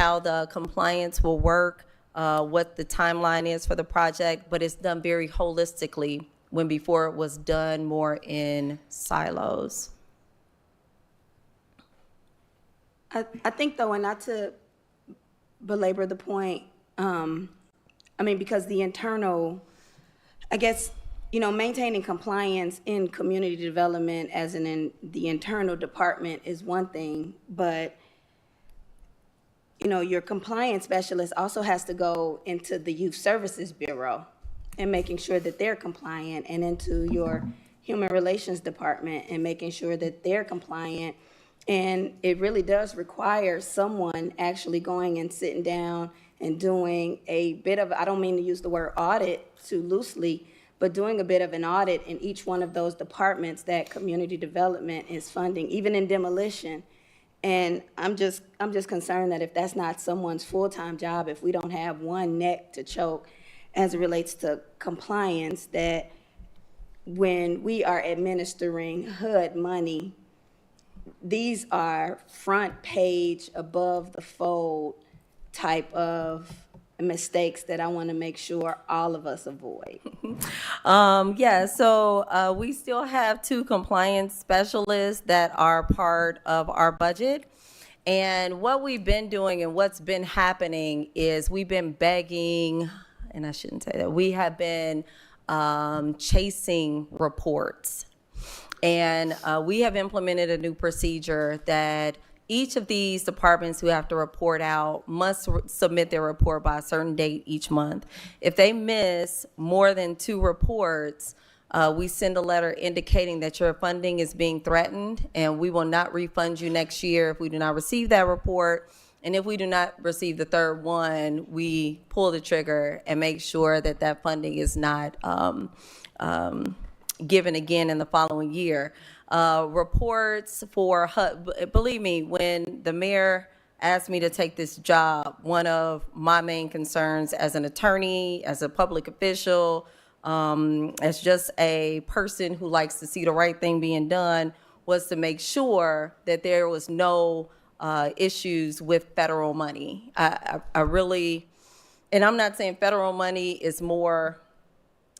how the compliance will work, what the timeline is for the project, but it's done very holistically when before it was done more in silos. I think, though, and not to belabor the point, because the internal, I guess, maintaining compliance in community development as in the internal department is one thing, but, your compliance specialist also has to go into the Youth Services Bureau and making sure that they're compliant, and into your Human Relations Department and making sure that they're compliant. And it really does require someone actually going and sitting down and doing a bit of, I don't mean to use the word audit too loosely, but doing a bit of an audit in each one of those departments that community development is funding, even in demolition. And I'm just concerned that if that's not someone's full-time job, if we don't have one neck to choke as it relates to compliance, that when we are administering HUD money, these are front page, above the fold type of mistakes that I want to make sure all of us avoid. So we still have 2 compliance specialists that are part of our budget. And what we've been doing and what's been happening is we've been begging, and I shouldn't say that, we have been chasing reports. And we have implemented a new procedure that each of these departments who have to report out must submit their report by a certain date each month. If they miss more than 2 reports, we send a letter indicating that your funding is being threatened, and we will not refund you next year if we do not receive that report. And if we do not receive the 3rd one, we pull the trigger and make sure that that funding is not given again in the following year. Reports for HUD, believe me, when the mayor asked me to take this job, one of my main concerns as an attorney, as a public official, as just a person who likes to see the right thing being done, was to make sure that there was no issues with federal money. I really, and I'm not saying federal money is more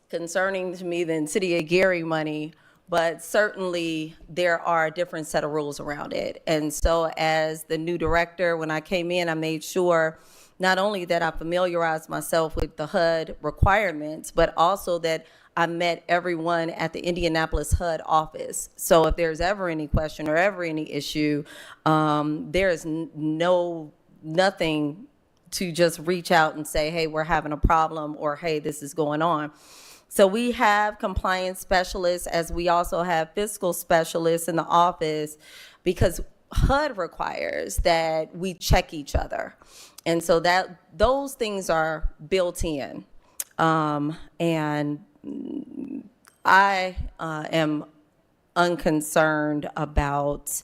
concerning to me than City of Gary money, but certainly there are a different set of rules around it. And so as the new director, when I came in, I made sure not only that I familiarized myself with the HUD requirements, but also that I met everyone at the Indianapolis HUD office. So if there's ever any question or ever any issue, there is nothing to just reach out and say, hey, we're having a problem, or hey, this is going on. So we have compliance specialists, as we also have fiscal specialists in the office, because HUD requires that we check each other. And so that those things are built in. And I am unconcerned about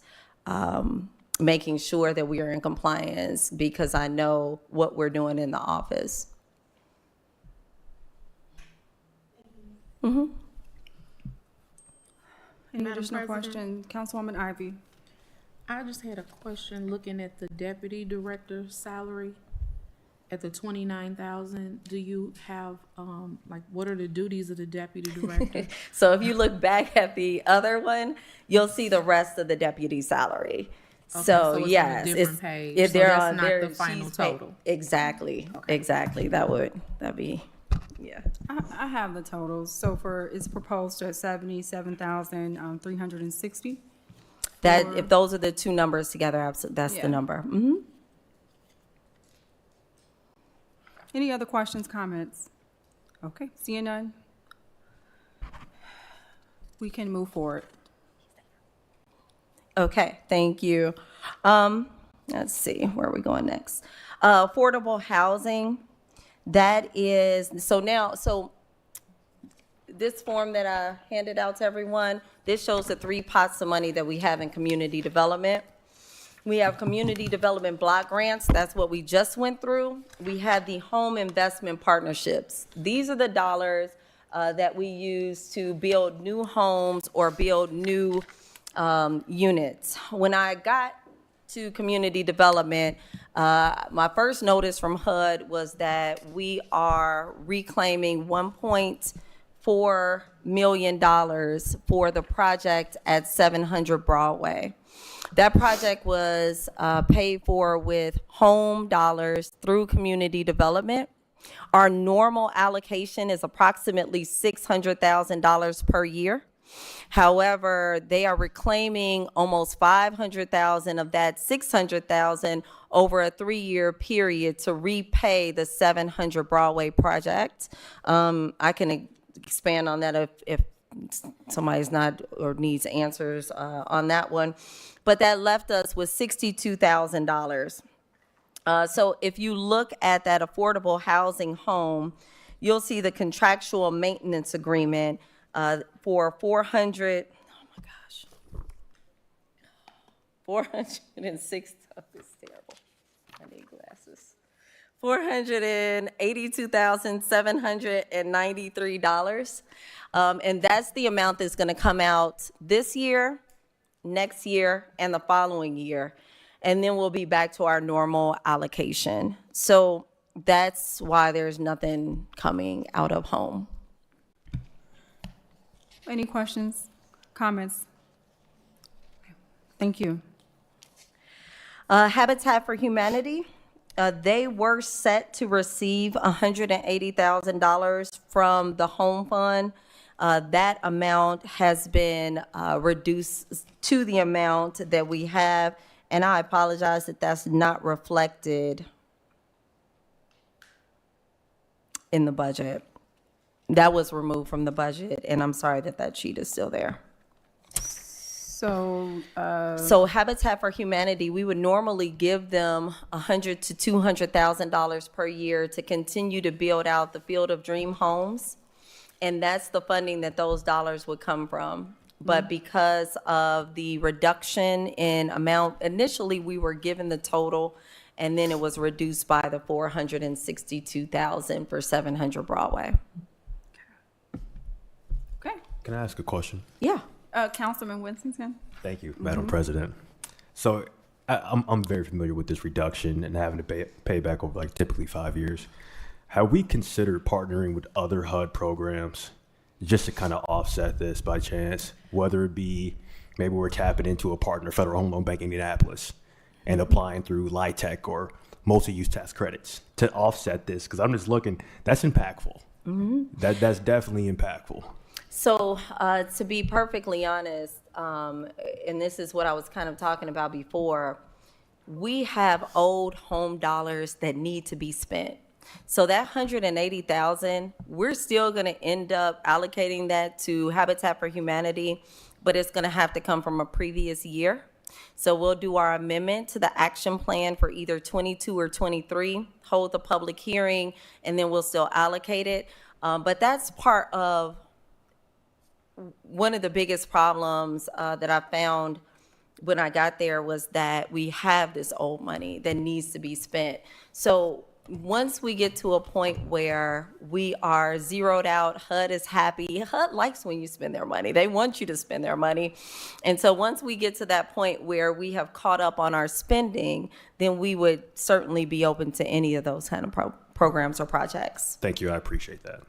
making sure that we are in compliance, because I know what we're doing in the office. Mm-hmm. Any additional question? Councilwoman Ivy. I just had a question looking at the deputy director's salary at the $29,000. Do you have, what are the duties of the deputy director? So if you look back at the other one, you'll see the rest of the deputy salary. Okay, so it's yes, on a different page. If So there that's are, not there, the final total. Exactly, Okay. exactly. That'd be, yeah. I have the totals. So it's proposed at 77,360. That if those are the 2 numbers together, that's Yeah. the number. Mm-hmm. Any other questions, comments? Okay, seeing none, we can move forward. Okay, thank you. Let's see, where are we going next? Affordable housing. That is, so this form that I handed out to everyone, this shows the 3 pots of money that we have in community development. We have community development block grants. That's what we just went through. We had the home investment partnerships. These are the dollars that we use to build new homes or build new units. When I got to community development, my first notice from HUD was that we are reclaiming $1.4 million for the project at 700 Broadway. That project was paid for with home dollars through community development. Our normal allocation is approximately $600,000 per year. However, they are reclaiming almost $500,000 of that $600,000 over a 3-year period to repay the 700 Broadway project. I can expand on that if somebody's not or needs answers on that one. But that left us with $62,000. So if you look at that affordable housing home, you'll see the contractual maintenance agreement for 400, oh my gosh, 406, oh, it's terrible. I need glasses. $482,793. And that's the amount that's going to come out this year, next year, and the following year. And then we'll be back to our normal allocation. So that's why there's nothing coming out of home. Any questions, comments? Thank you. Habitat for Humanity, they were set to receive $180,000 from the home fund. That amount has been reduced to the amount that we have, and I apologize that that's not reflected in the budget. That was removed from the budget, and I'm sorry that that sheet is still there. So, So Habitat for Humanity, we would normally give them $100,000 to $200,000 per year to continue to build out the Field of Dream homes, and that's the funding that those dollars would come from. But because of the reduction in amount, initially we were given the total, and then it was reduced by the $462,000 for 700 Broadway. okay. Can I ask a question? Yeah. Councilman Winston? Thank you, Madam President. So I'm very familiar with this reduction and having to pay back over like typically 5 years. Have we considered partnering with other HUD programs just to kind of offset this by chance, whether it be maybe we're tapping into a partner, Federal Home Loan Bank in Indianapolis, and applying through LIHTC or multi-use tax credits to offset this? Because I'm just looking, that's impactful. That's definitely impactful. So to be perfectly honest, and this is what I was kind of talking about before, we have old home dollars that need to be spent. So that $180,000, we're still going to end up allocating that to Habitat for Humanity, but it's going to have to come from a previous year. So we'll do our amendment to the action plan for either 22 or 23, hold the public hearing, and then we'll still allocate it. But that's part of one of the biggest problems that I found when I got there was that we have this old money that needs to be spent. So once we get to a point where we are zeroed out, HUD is happy. HUD likes when you spend their money. They want you to spend their money. And so once we get to that point where we have caught up on our spending, then we would certainly be open to any of those kind of programs or projects. Thank you. I appreciate that.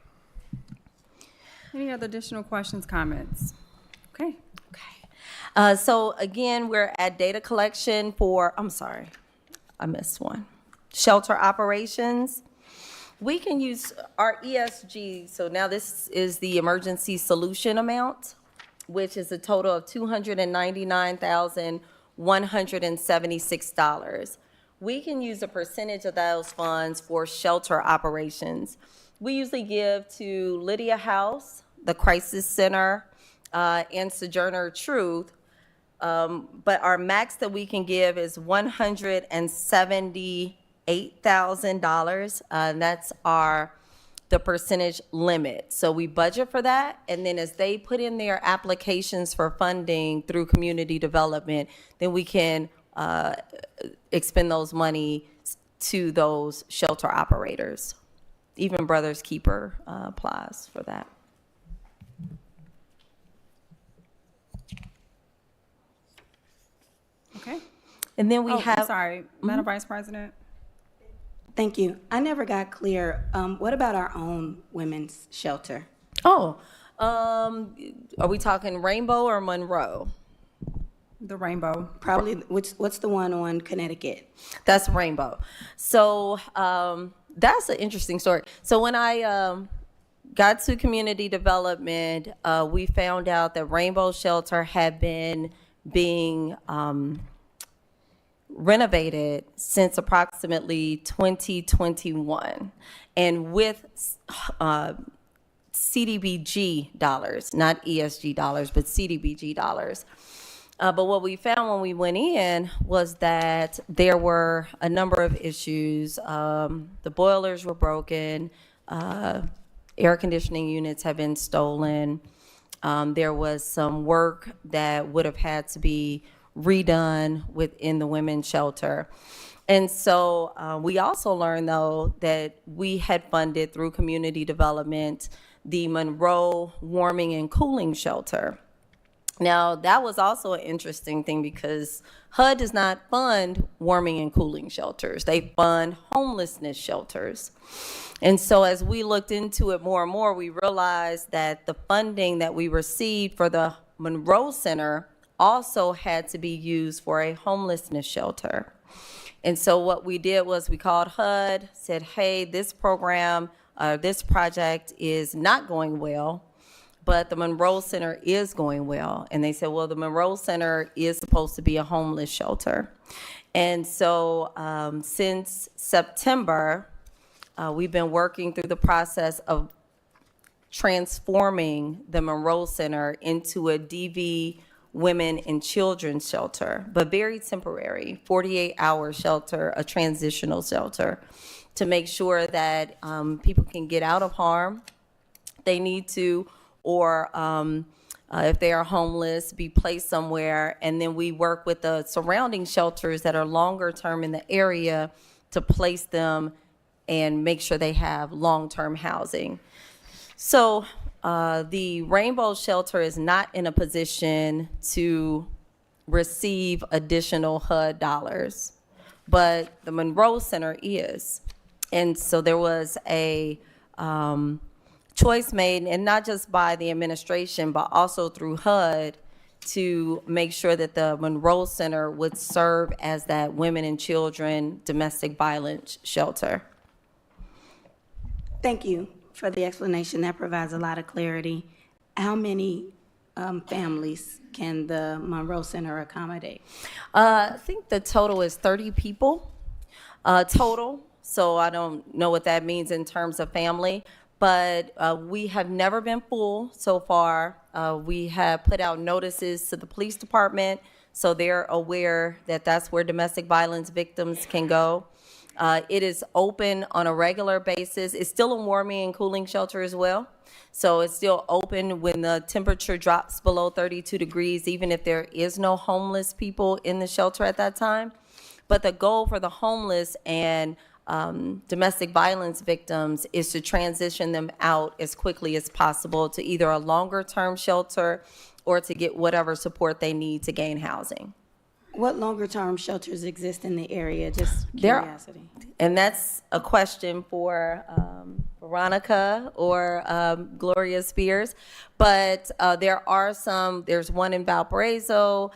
Any other additional questions, comments? Okay. So again, we're at data collection for, I'm sorry, I missed one. Shelter operations. We can use our ESG. So now this is the emergency solution amount, which is a total of $299,176. We can use a percentage of those funds for shelter operations. We usually give to Lydia House, the Crisis Center, and Sojourner Truth. But our max that we can give is $178,000. That's the percentage limit. So we budget for that, and then as they put in their applications for funding through community development, then we can expend those money to those shelter operators. Even Brothers Keeper applies for that. Okay. And then we Oh, have. I'm sorry, Madam Vice President. Thank you. I never got clear. What about our own women's shelter? Oh, are we talking Rainbow or Monroe? The Rainbow. Probably, what's the one on Connecticut? That's Rainbow. So that's an interesting story. So when I got to community development, we found out that Rainbow Shelter had been being renovated since approximately 2021, and with CDBG dollars, not ESG dollars, but CDBG dollars. But what we found when we went in was that there were a number of issues. The boilers were broken, air conditioning units had been stolen. There was some work that would have had to be redone within the women's shelter. And so we also learned, though, that we had funded through community development the Monroe Warming and Cooling Shelter. Now, that was also an interesting thing because HUD does not fund warming and cooling shelters. They fund homelessness shelters. And so as we looked into it more and more, we realized that the funding that we received for the Monroe Center also had to be used for a homelessness shelter. And so what we did was we called HUD, said, hey, this program, this project is not going well, but the Monroe Center is going well. And they said, well, the Monroe Center is supposed to be a homeless shelter. And so since September, we've been working through the process of transforming the Monroe Center into a DV women and children's shelter, but very temporary, 48-hour shelter, a transitional shelter, to make sure that people can get out of harm if they need to, or if they are homeless, be placed somewhere. And then we work with the surrounding shelters that are longer term in the area to place them and make sure they have long-term housing. So the Rainbow Shelter is not in a position to receive additional HUD dollars, but the Monroe Center is. And so there was a choice made, and not just by the administration, but also through HUD, to make sure that the Monroe Center would serve as that women and children domestic violence shelter. Thank you for the explanation. That provides a lot of clarity. How many families can the Monroe Center accommodate? I think the total is 30 people total. So I don't know what that means in terms of family, but we have never been full so far. We have put out notices to the police department, so they're aware that that's where domestic violence victims can go. It is open on a regular basis. It's still a warming and cooling shelter as well. So it's still open when the temperature drops below 32 degrees, even if there is no homeless people in the shelter at that time. But the goal for the homeless and domestic violence victims is to transition them out as quickly as possible to either a longer term shelter or to get whatever support they need to gain housing. What longer-term shelters exist in the area? Just There- curiosity. And that's a question for Veronica or Gloria Spears. But there are some, there's one in Valparaiso,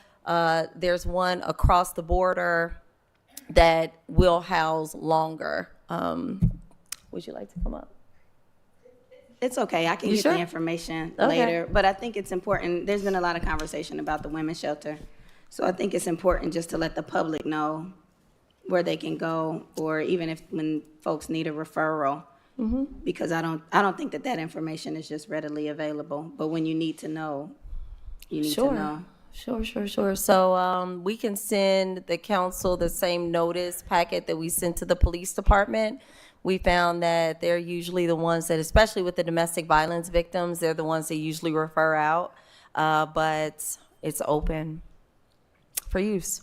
there's one across the border that will house longer. Would you like to come up? It's okay. I can You get sure? the information Okay. later. But I think it's important. There's been a lot of conversation about the women's shelter. So I think it's important just to let the public know where they can go, or even if when folks need a referral. Because I don't think that information is just readily available. But when you need to know, you need to know. Sure. So we can send the council the same notice packet that we sent to the police department. We found that they're usually the ones that, especially with the domestic violence victims, they're the ones that usually refer out. But it's open for use.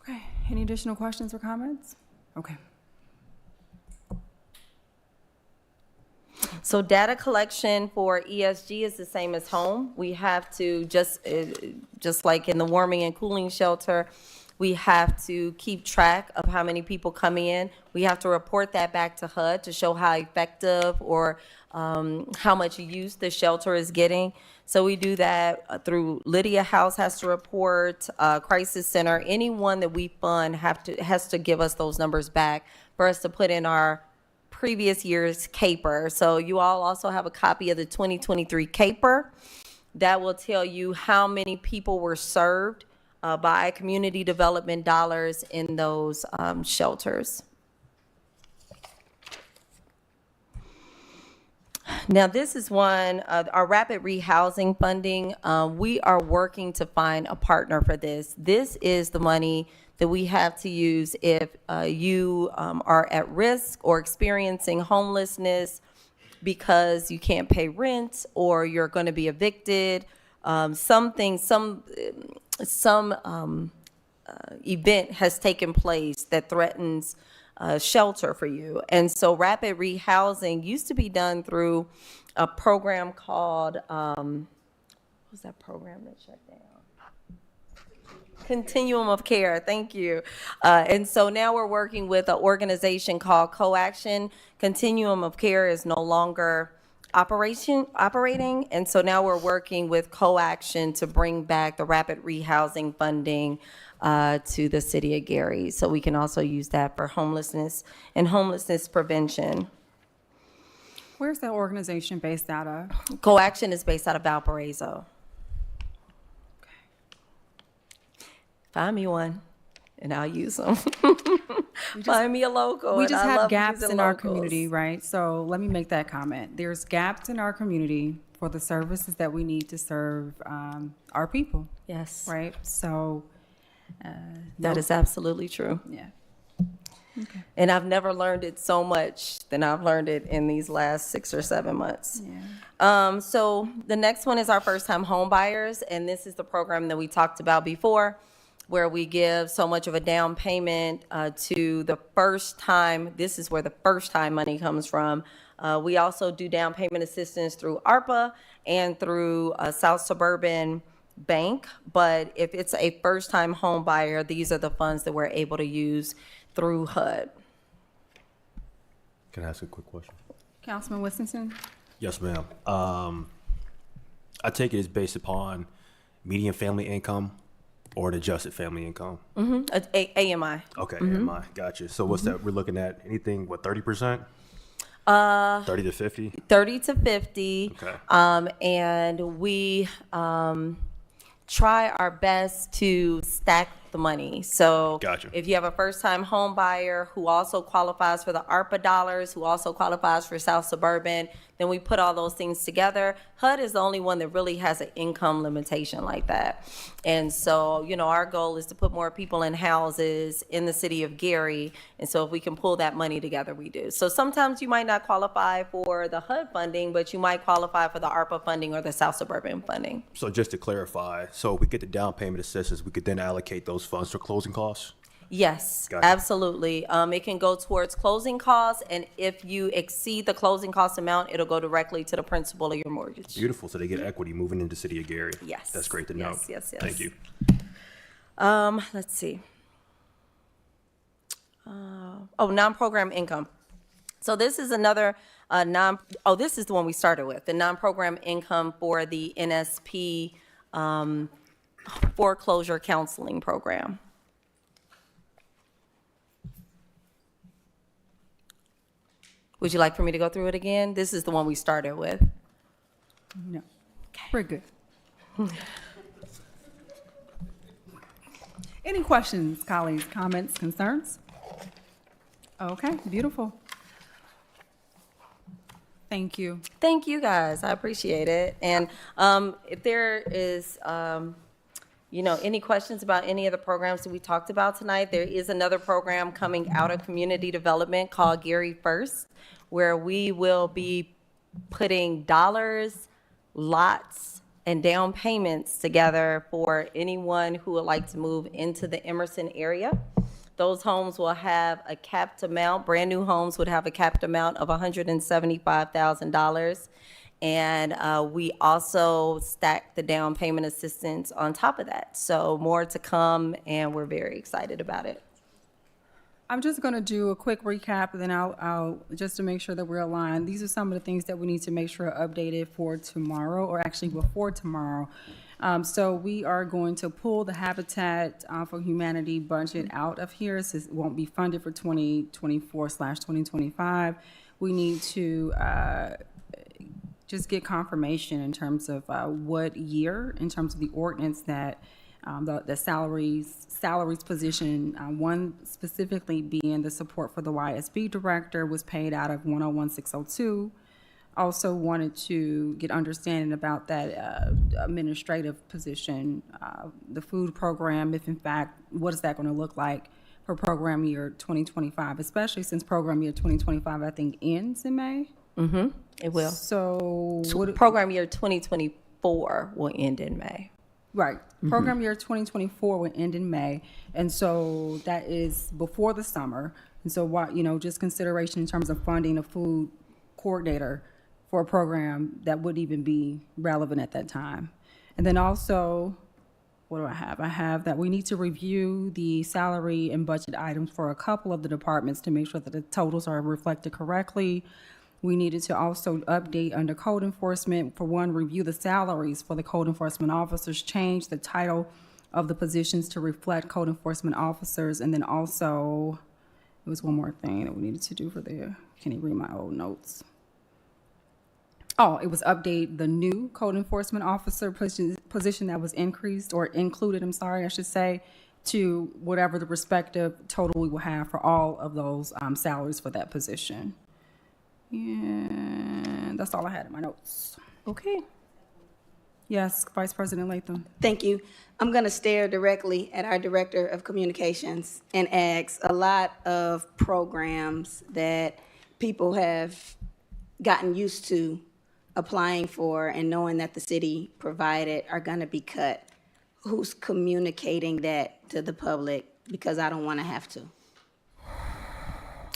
Okay, any additional questions or comments? Okay. So data collection for ESG is the same as home. We have to just like in the warming and cooling shelter, we have to keep track of how many people come in. We have to report that back to HUD to show how effective or how much use the shelter is getting. So we do that through Lydia House has to report, Crisis Center, anyone that we fund has to give us those numbers back for us to put in our previous year's CAPER. So you all also have a copy of the 2023 CAPER that will tell you how many people were served by community development dollars in those shelters. Now, this is one, our rapid rehousing funding. We are working to find a partner for this. This is the money that we have to use if you are at risk or experiencing homelessness because you can't pay rent or you're going to be evicted. Some event has taken place that threatens shelter for you. And so rapid rehousing used to be done through a program called, what was that program that shut down? Continuum of Care, thank you. And so now we're working with an organization called CoAction. Continuum of Care is no longer operating, and so now we're working with CoAction to bring back the rapid rehousing funding to the city of Gary, so we can also use that for homelessness and homelessness prevention. Where's that organization based out of? CoAction is based out of Valparaiso. Find me one, and I'll use them. Find me a local. We and just I have love gaps using in our locals. community, right? So let me make that comment. There's gaps in our community for the services that we need to serve our people, Yes, right? So that is absolutely true. yeah. And I've never learned it so much than I've learned it in these last 6 or 7 months. Yeah. So the next one is our first-time home buyers, and this is the program that we talked about before, where we give so much of a down payment to the first time. This is where the first time money comes from. We also do down payment assistance through ARPA and through South Suburban Bank. But if it's a first-time home buyer, these are the funds that we're able to use through HUD. Can I ask a quick question? Councilman Winston? Yes, ma'am. I take it it's based upon median family income or an adjusted family income. AMI. Okay, AMI, gotcha. So what's that? We're looking at anything, what, 30%? 30 to 50? 30 to 50. Okay. And we try our best to stack the money. So Gotcha. if you have a first-time home buyer who also qualifies for the ARPA dollars, who also qualifies for South Suburban, then we put all those things together. HUD is the only one that really has an income limitation like that. And so, you know, our goal is to put more people in houses in the city of Gary. And so if we can pull that money together, we do. So sometimes you might not qualify for the HUD funding, but you might qualify for the ARPA funding or the South Suburban funding. So just to clarify, so if we get the down payment assistance, we could then allocate those funds for closing costs? Yes, Gotcha. absolutely. It can go towards closing costs, and if you exceed the closing cost amount, it'll go directly to the principal of your mortgage. Beautiful. So they get equity moving into the city of Gary. Yes. That's great to know. Yes. Thank you. Let's see. Non-program income. So this is another this is the one we started with, the non-program income for the NSP foreclosure counseling program. Would you like for me to go through it again? This is the one we started with. No. We're good. Any questions, colleagues, comments, concerns? Okay, beautiful. Thank you. Thank you, guys. I appreciate it. And if there is, any questions about any of the programs that we talked about tonight, there is another program coming out of community development called Gary First, where we will be putting dollars, lots, and down payments together for anyone who would like to move into the Emerson area. Those homes will have a capped amount. Brand new homes would have a capped amount of $175,000. And we also stack the down payment assistance on top of that. So more to come, and we're very excited about it. I'm just going to do a quick recap, and then I'll just to make sure that we're aligned. These are some of the things that we need to make sure are updated for tomorrow, or actually before tomorrow. So we are going to pull the Habitat for Humanity budget out of here, since it won't be funded for 2024/2025. We need to just get confirmation in terms of what year, in terms of the ordinance that the salaries position, one specifically being the support for the YSB director, was paid out of 101,602. Also wanted to get understanding about that administrative position, the food program, if in fact, what is that going to look like for program year 2025, especially since program year 2025, I think, ends in May? Mm-hmm. It will. So Program year 2024 will end in May. Right. Program year 2024 will end in May. And so that is before the summer. And so what, just consideration in terms of funding a food coordinator for a program that would even be relevant at that time. And then also, what do I have? I have that we need to review the salary and budget items for a couple of the departments to make sure that the totals are reflected correctly. We needed to also update under code enforcement. For one, review the salaries for the code enforcement officers, change the title of the positions to reflect code enforcement officers. And then also, there was one more thing that we needed to do for there. Can you read my old notes? Oh, it was update the new code enforcement officer position that was increased or included, I should say, to whatever the respective total we will have for all of those salaries for that position. And that's all I had in my notes. Okay. Yes, Vice President Latham. Thank you. I'm going to stare directly at our Director of Communications and ask a lot of programs that people have gotten used to applying for and knowing that the city provided are going to be cut. Who's communicating that to the public? Because I don't want to have to.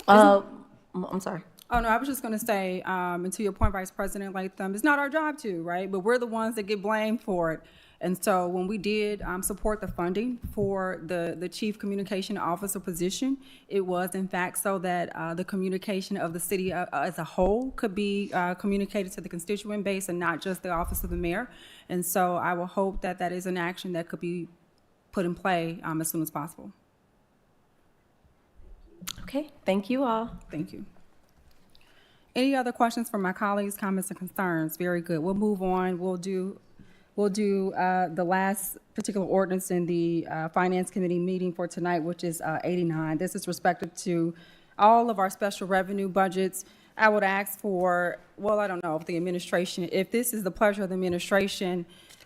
I'm sorry. Oh, no, I was just going to say, and to your point, Vice President Latham, it's not our job to, right? But we're the ones that get blamed for it. And so when we did support the funding for the Chief Communication Officer position, it was, in fact, so that the communication of the city as a whole could be communicated to the constituent base and not just the Office of the Mayor. And so I will hope that that is an action that could be put in play as soon as possible. Okay. Thank you all. Thank you. Any other questions from my colleagues, comments, and concerns? Very good. We'll move on. We'll do the last particular ordinance in the Finance Committee meeting for tonight, which is 89. This is respective to all of our special revenue budgets. I would ask for, well, I don't know if the administration, if this is the pleasure of the administration,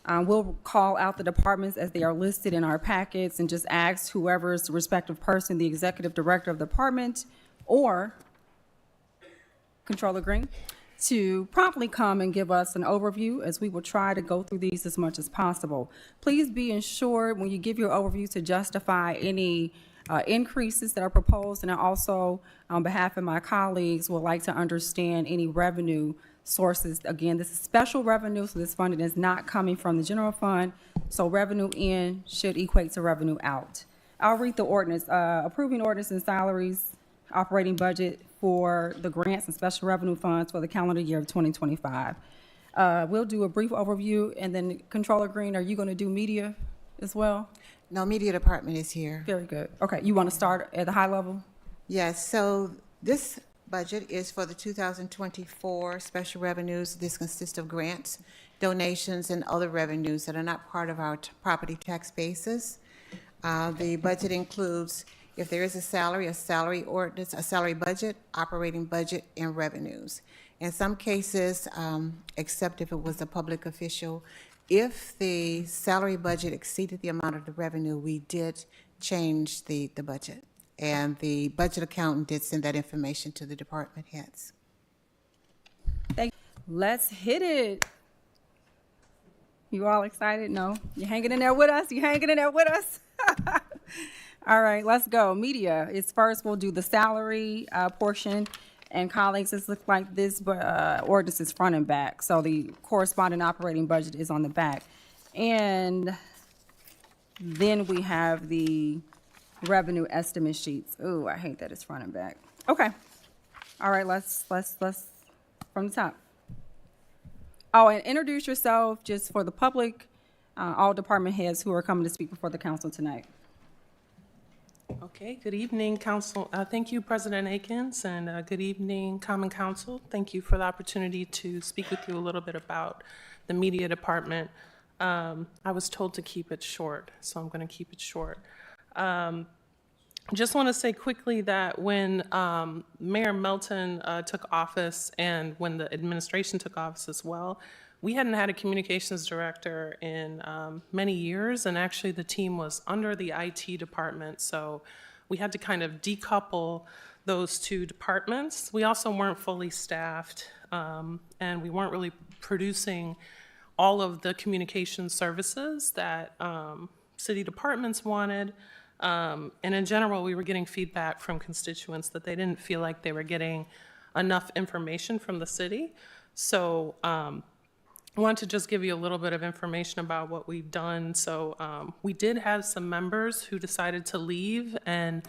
we'll call out the departments as they are listed in our packets and just ask whoever's the respective person, the executive director of the department or Controller Green, to promptly come and give us an overview, as we will try to go through these as much as possible. Please be ensured when you give your overview to justify any increases that are proposed, and I also, on behalf of my colleagues, would like to understand any revenue sources. Again, this is special revenue, so this funding is not coming from the general fund, so revenue in should equate to revenue out. I'll read the ordinance. Approving ordinance and salaries, operating budget for the grants and special revenue funds for the calendar year of 2025. We'll do a brief overview, and then Controller Green, are you going to do media as well? No, media department is here. Very good. Okay, you want to start at the high level? Yes, so this budget is for the 2024 special revenues. This consists of grants, donations, and other revenues that are not part of our property tax basis. The budget includes, if there is a salary ordinance, a salary budget, operating budget, and revenues. In some cases, except if it was a public official, if the salary budget exceeded the amount of the revenue, we did change the budget. And the budget accountant did send that information to the department heads. Thank you. Let's hit it. You all excited? No? You're hanging in there with us? You hanging in there with us? All right, let's go. Media is first. We'll do the salary portion. And colleagues, this looks like this ordinance is front and back. So the corresponding operating budget is on the back. And then we have the revenue estimate sheets. Ooh, I hate that it's front and back. Okay. All right, let's from the top. Oh, and introduce yourself just for the public, all department heads who are coming to speak before the council tonight. Okay, good evening, Council. Thank you, President Akins, and good evening, Common Council. Thank you for the opportunity to speak with you a little bit about the media department. I was told to keep it short, so I'm going to keep it short. Just want to say quickly that when Mayor Melton took office and when the administration took office as well, we hadn't had a communications director in many years, and actually the team was under the IT department, so we had to kind of decouple those two departments. We also weren't fully staffed, and we weren't really producing all of the communication services that city departments wanted. And in general, we were getting feedback from constituents that they didn't feel like they were getting enough information from the city. So I want to just give you a little bit of information about what we've done. So we did have some members who decided to leave and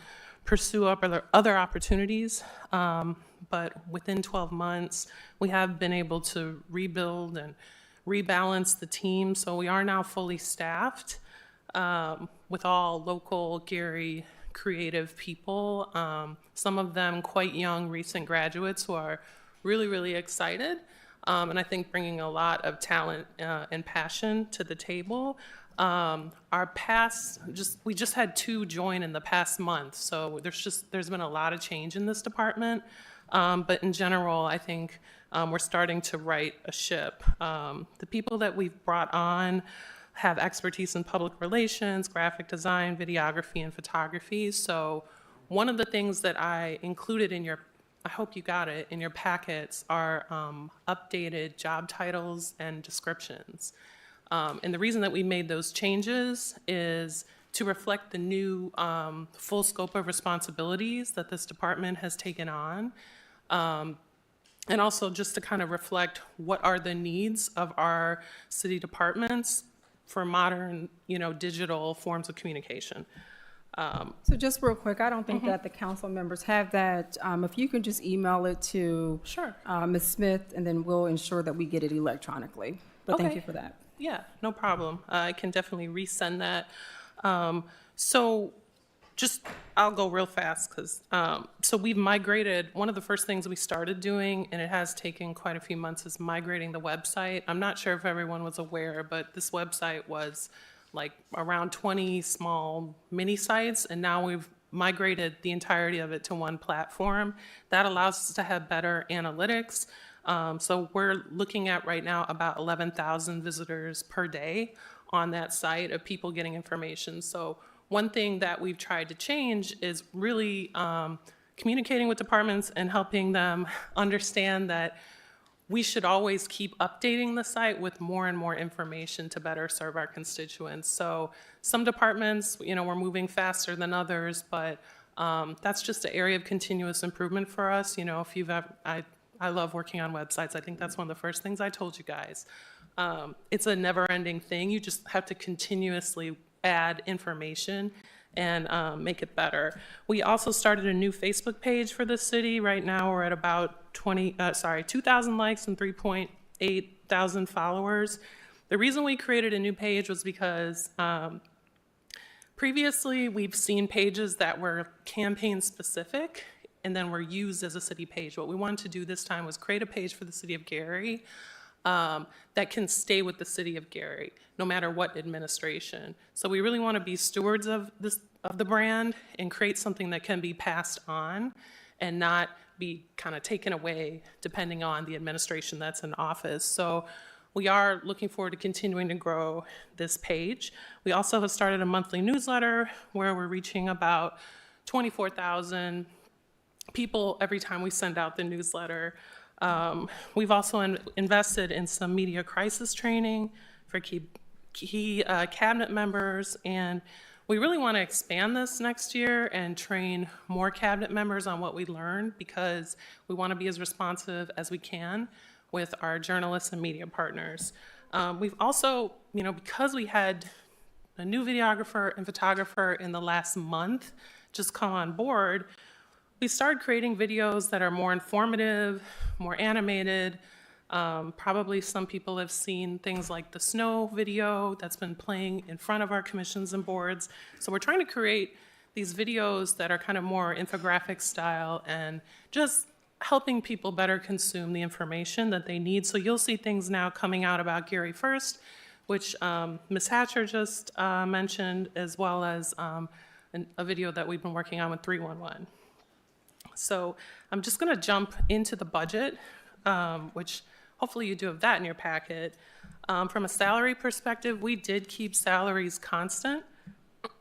pursue other opportunities, but within 12 months, we have been able to rebuild and rebalance the team. So we are now fully staffed with all local Gary creative people, some of them quite young, recent graduates who are really, really excited. And I think bringing a lot of talent and passion to the table. We just had 2 join in the past month, so there's been a lot of change in this department. But in general, I think we're starting to right a ship. The people that we've brought on have expertise in public relations, graphic design, videography, and photography. So one of the things that I included in I hope you got it, in your packets are updated job titles and descriptions. And the reason that we made those changes is to reflect the new full scope of responsibilities that this department has taken on. And also just to kind of reflect what are the needs of our city departments for modern, digital forms of communication. So just real quick, I don't think that the council members have that. If you can just email it to Sure. Ms. Smith, and then we'll ensure that we get it electronically. But thank Okay. you for that. Yeah, no problem. I can definitely resend that. So I'll go real fast because, so we've migrated, one of the first things we started doing, and it has taken quite a few months, is migrating the website. I'm not sure if everyone was aware, but this website was like around 20 small mini sites, and now we've migrated the entirety of it to one platform. That allows us to have better analytics. So we're looking at right now about 11,000 visitors per day on that site of people getting information. So one thing that we've tried to change is really communicating with departments and helping them understand that we should always keep updating the site with more and more information to better serve our constituents. So some departments, we're moving faster than others, but that's just an area of continuous improvement for us. If you've ever, I love working on websites. I think that's one of the first things I told you guys. It's a never-ending thing. You just have to continuously add information and make it better. We also started a new Facebook page for the city. Right now, we're at about 2,000 likes and 3.8 thousand followers. The reason we created a new page was because previously we've seen pages that were campaign specific and then were used as a city page. What we wanted to do this time was create a page for the city of Gary that can stay with the city of Gary, no matter what administration. So we really want to be stewards of the brand and create something that can be passed on and not be kind of taken away depending on the administration that's in office. So we are looking forward to continuing to grow this page. We also have started a monthly newsletter where we're reaching about 24,000 people every time we send out the newsletter. We've also invested in some media crisis training for key cabinet members, and We really want to expand this next year and train more cabinet members on what we learned, because we want to be as responsive as we can with our journalists and media partners. We've also, because we had a new videographer and photographer in the last month just come on board, we started creating videos that are more informative, more animated. Probably some people have seen things like the snow video that's been playing in front of our commissions and boards. So we're trying to create these videos that are kind of more infographic style and just helping people better consume the information that they need. So you'll see things now coming out about Gary First, which Ms. Hatcher just mentioned, as well as a video that we've been working on with 311. So I'm just going to jump into the budget, which hopefully you do have that in your packet. From a salary perspective, we did keep salaries constant.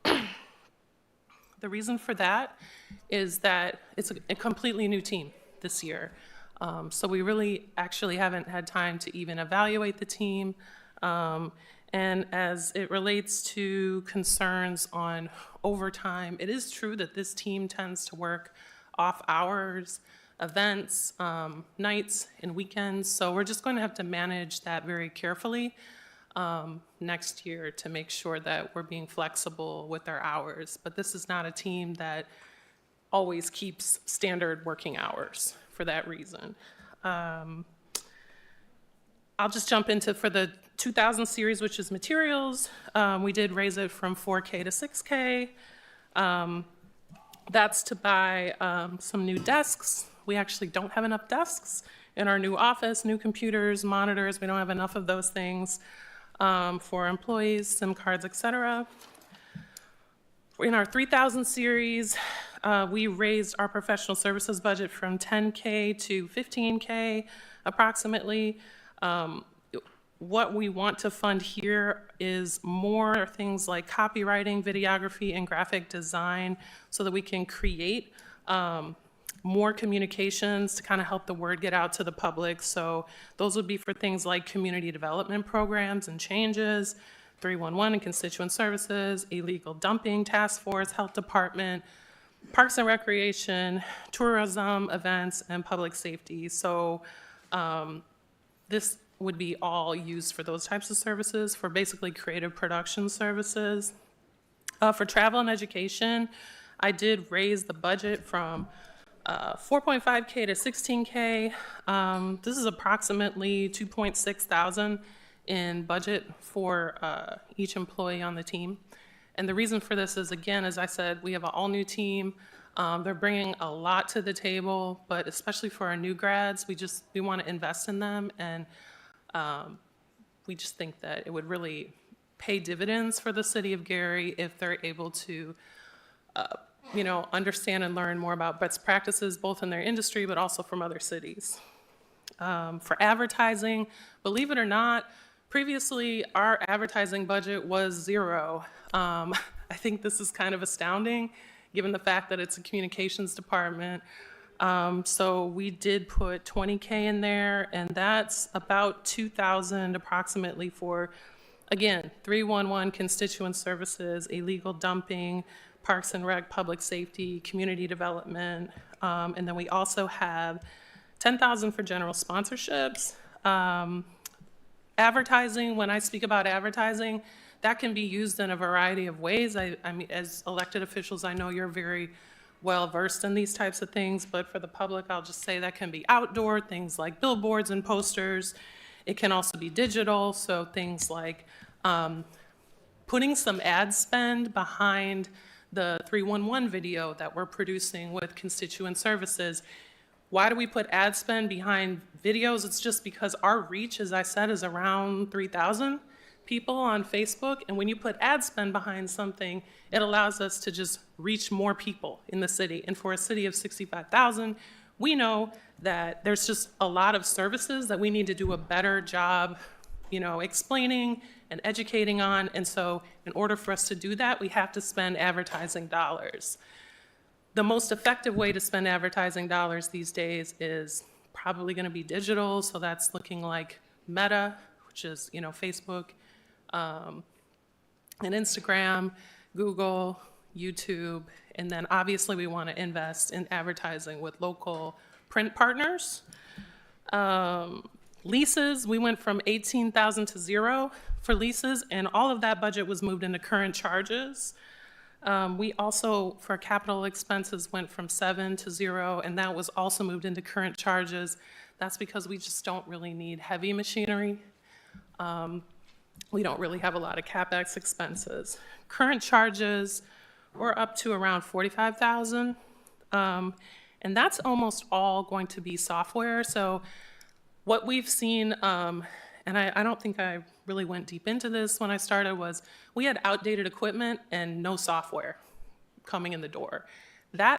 The reason for that is that it's a completely new team this year. So we really actually haven't had time to even evaluate the team. And as it relates to concerns on overtime, it is true that this team tends to work off hours, events, nights, and weekends. So we're just going to have to manage that very carefully next year to make sure that we're being flexible with our hours. But this is not a team that always keeps standard working hours for that reason. I'll just jump into, for the 2000 series, which is materials, we did raise it from 4K to 6K. That's to buy some new desks. We actually don't have enough desks in our new office, new computers, monitors. We don't have enough of those things for employees, SIM cards, et cetera. In our 3000 series, we raised our professional services budget from 10K to 15K approximately. What we want to fund here is more things like copywriting, videography, and graphic design, so that we can create more communications to kind of help the word get out to the public. So those would be for things like community development programs and changes, 311 and constituent services, illegal dumping task force, health department, parks and recreation, tourism, events, and public safety. So this would be all used for those types of services, for basically creative production services. For travel and education, I did raise the budget from 4.5K to 16K. This is approximately 2.6 thousand in budget for each employee on the team. And the reason for this is, again, as I said, we have an all-new team. They're bringing a lot to the table, but especially for our new grads, we want to invest in them, and we just think that it would really pay dividends for the city of Gary if they're able to, understand and learn more about best practices, both in their industry, but also from other cities. For advertising, believe it or not, previously our advertising budget was zero. I think this is kind of astounding, given the fact that it's a communications department. So we did put 20K in there, and that's about 2,000 approximately for, again, 311 constituent services, illegal dumping, parks and rec, public safety, community development, and then we also have 10,000 for general sponsorships. Advertising, when I speak about advertising, that can be used in a variety of ways. I mean, as elected officials, I know you're very well versed in these types of things, but for the public, I'll just say that can be outdoor, things like billboards and posters. It can also be digital, so things like putting some ad spend behind the 311 video that we're producing with constituent services. Why do we put ad spend behind videos? It's just because our reach, as I said, is around 3,000 people on Facebook, and when you put ad spend behind something, it allows us to just reach more people in the city. And for a city of 65,000, we know that there's just a lot of services that we need to do a better job, explaining and educating on. And so in order for us to do that, we have to spend advertising dollars. The most effective way to spend advertising dollars these days is probably going to be digital. So that's looking like Meta, which is, Facebook, and Instagram, Google, YouTube, and then obviously we want to invest in advertising with local print partners. Leases, we went from 18,000 to 0 for leases, and all of that budget was moved into current charges. We also, for capital expenses, went from 7 to 0, and that was also moved into current charges. That's because we just don't really need heavy machinery. We don't really have a lot of CapEx expenses. Current charges, we're up to around 45,000. And that's almost all going to be software. So what we've seen, and I don't think I really went deep into this when I started, was we had outdated equipment and no software coming in the door. That